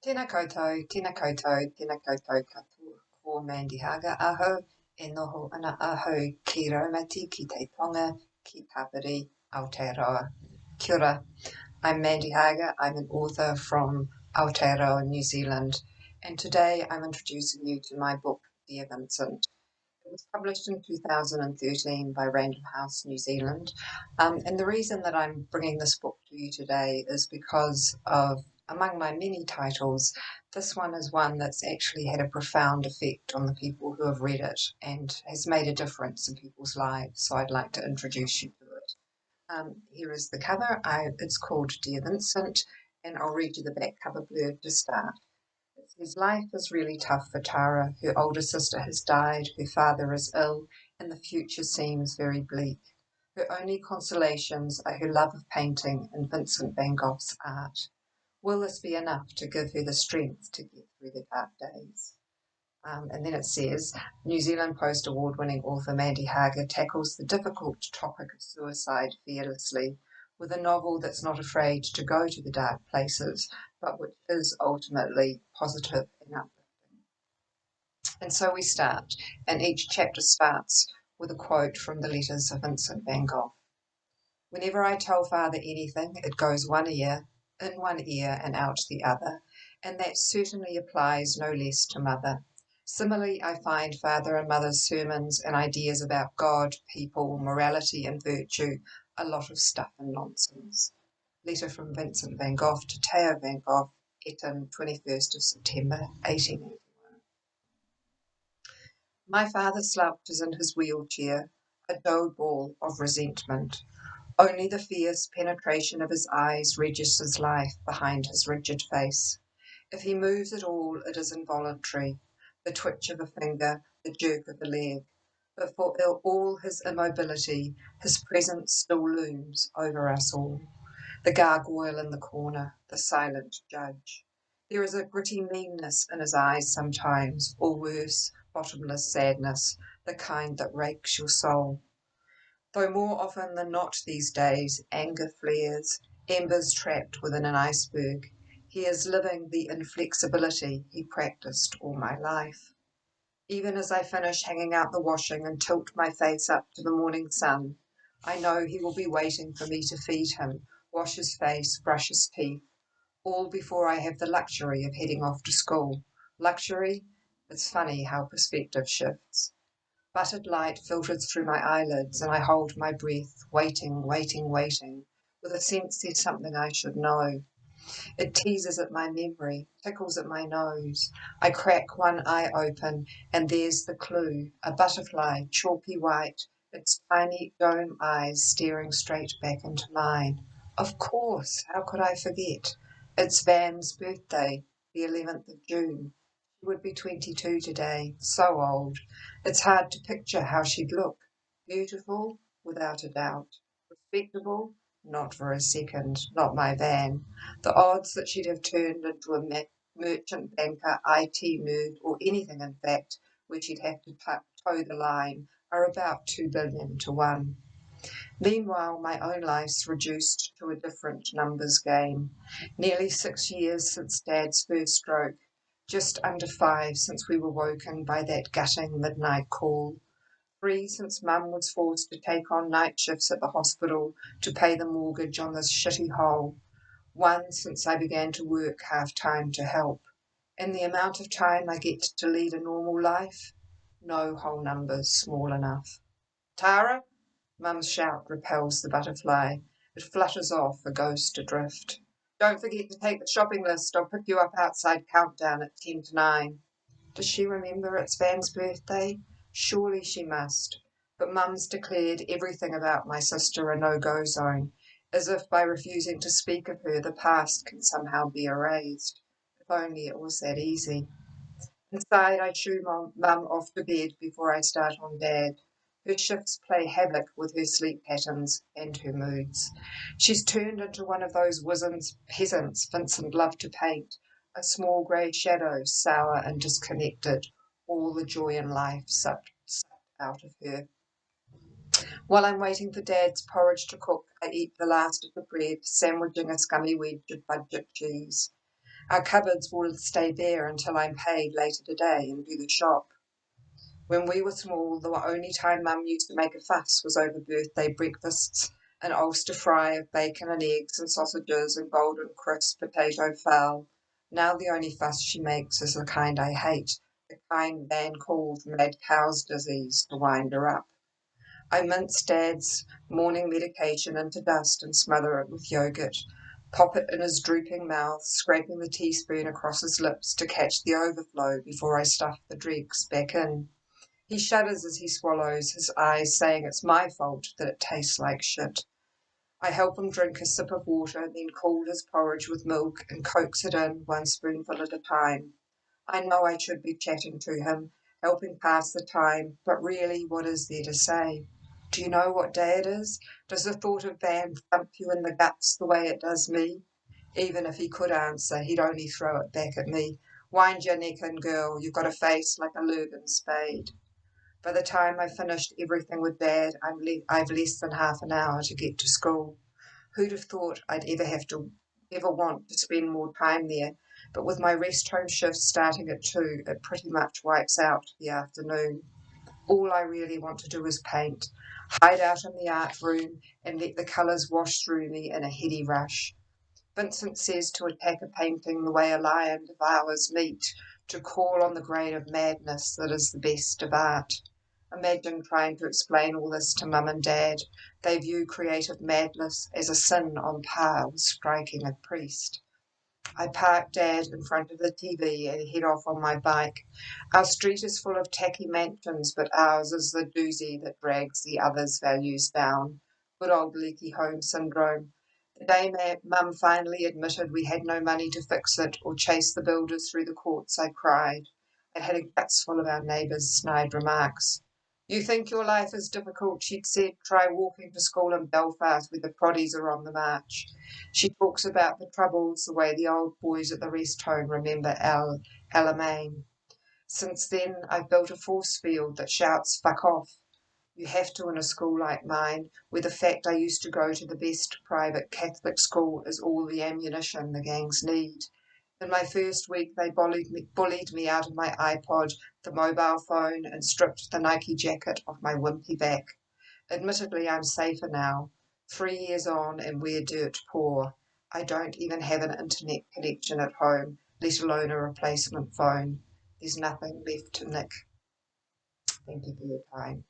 Tēnā koutou katoa, ko Mandy Hager aho, e noho ana aho ki Raumati, ki te tonga, ki Kapiti, Aotearoa. Kia ora, I'm Mandy Hager. I'm an author from Aotearoa, New Zealand, and today I'm introducing you to my book, Dear Vincent. It was published in 2013 by Random House New Zealand. And the reason that I'm bringing this book to you today is because of, among my many titles, this one is one that's actually had a profound effect on the people who have read it and has made a difference in people's lives. So I'd like to introduce you to it. Here is the cover. It's called Dear Vincent, and I'll read you the back cover blurb to start. His life is really tough for Tara. Her older sister has died, her father is ill, and the future seems very bleak. Her only consolations are her love of painting and Vincent Van Gogh's art. Will this be enough to give her the strength to get through the dark days? And then it says, New Zealand Post Award-winning author Mandy Hager tackles the difficult topic of suicide fearlessly, with a novel that's not afraid to go to the dark places, but which is ultimately positive and uplifting. And so we start, and each chapter starts with a quote from the letters of Vincent Van Gogh. Whenever I tell father anything, it goes in one ear and out the other, and that certainly applies no less to mother. Similarly, I find father and mother's sermons and ideas about God, people, morality and virtue a lot of stuff and nonsense. Letter from Vincent Van Gogh to Theo Van Gogh, Eton, 21st of September, 1881. My father slouches in his wheelchair, a dough ball of resentment. Only the fierce penetration of his eyes registers life behind his rigid face. If he moves at all, it is involuntary, the twitch of a finger, the jerk of a leg. But for all his immobility, his presence still looms over us all. The gargoyle in the corner, the silent judge. There is a gritty meanness in his eyes sometimes, or worse, bottomless sadness, the kind that rakes your soul. Though more often than not these days, anger flares, embers trapped within an iceberg. He is living the inflexibility he practiced all my life. Even as I finish hanging out the washing and tilt my face up to the morning sun, I know he will be waiting for me to feed him, wash his face, brush his teeth, all before I have the luxury of heading off to school. Luxury? It's funny how perspective shifts. Buttered light filters through my eyelids, and I hold my breath, waiting, with a sense there's something I should know. It teases at my memory, tickles at my nose. I crack one eye open, and there's the clue, a butterfly, chalky white, its tiny dome eyes staring straight back into mine. Of course, how could I forget? It's Van's birthday, the 11th of June. She would be 22 today, so old. It's hard to picture how she'd look. Beautiful, without a doubt. Respectable, not for a second, not my Van. The odds that she'd have turned into a merchant banker, IT nerd, or anything in fact, where she'd have to toe the line, are about 2 billion to 1. Meanwhile, my own life's reduced to a different numbers game. Nearly 6 years since Dad's first stroke, just under 5 since we were woken by that gutting midnight call. 3 since Mum was forced to take on night shifts at the hospital to pay the mortgage on this shitty hole. 1 since I began to work half-time to help. And the amount of time I get to lead a normal life? No whole numbers small enough. Tara? Mum's shout repels the butterfly. It flutters off, a ghost adrift. Don't forget to take the shopping list. I'll pick you up outside Countdown at 10 to 9. Does she remember it's Van's birthday? Surely she must. But Mum's declared everything about my sister a no-go zone, as if by refusing to speak of her the past can somehow be erased. If only it was that easy. Inside, I shoo Mum off to bed before I start on Dad. Her shifts play havoc with her sleep patterns and her moods. She's turned into one of those wizened peasants Vincent loved to paint, a small grey shadow, sour and disconnected, all the joy in life sucked out of her. While I'm waiting for Dad's porridge to cook, I eat the last of the bread, sandwiching a scummy wedge of budget cheese. Our cupboards will stay bare until I'm paid later today and do the shop. When we were small, the only time Mum used to make a fuss was over birthday breakfasts, an Ulster fry of bacon and eggs and sausages and golden crisp potato fowl. Now the only fuss she makes is the kind I hate, the kind Van calls mad cow's disease to wind her up. I mince Dad's morning medication into dust and smother it with yogurt, pop it in his drooping mouth, scraping the teaspoon across his lips to catch the overflow before I stuff the dregs back in. He shudders as he swallows, his eyes saying it's my fault that it tastes like shit. I help him drink a sip of water, then cool his porridge with milk and coax it in one spoonful at a time. I know I should be chatting to him, helping pass the time, but really what is there to say? Do you know what day it is? Does the thought of Van thump you in the guts the way it does me? Even if he could answer, he'd only throw it back at me. Wind your neck in, girl, you've got a face like a Lurgan spade. By the time I've finished everything with Dad, I've less than half an hour to get to school. Who'd have thought I'd ever want to spend more time there? But with my rest home shift starting at 2, it pretty much wipes out the afternoon. All I really want to do is paint, hide out in the art room and let the colours wash through me in a heady rush. Vincent says to attack a painting the way a lion devours meat, to call on the grain of madness that is the best of art. Imagine trying to explain all this to Mum and Dad. They view creative madness as a sin on par with striking a priest. I park Dad in front of the TV and head off on my bike. Our street is full of tacky mansions, but ours is the doozy that drags the others' values down. Good old leaky home syndrome. The day Mum finally admitted we had no money to fix it or chase the builders through the courts, I cried. I'd had a guts full of our neighbours' snide remarks. You think your life is difficult, she'd said. Try walking to school in Belfast where the proddies are on the march. She talks about the troubles the way the old boys at the rest home remember Alamein. Since then, I've built a force field that shouts, fuck off. You have to in a school like mine, where the fact I used to go to the best private Catholic school is all the ammunition the gangs need. In my first week, they bullied me out of my iPod, the mobile phone, and stripped the Nike jacket off my wimpy back. Admittedly, I'm safer now. 3 years on, and we're dirt poor. I don't even have an internet connection at home, let alone a replacement phone. There's nothing left to nick. Thank you for your time.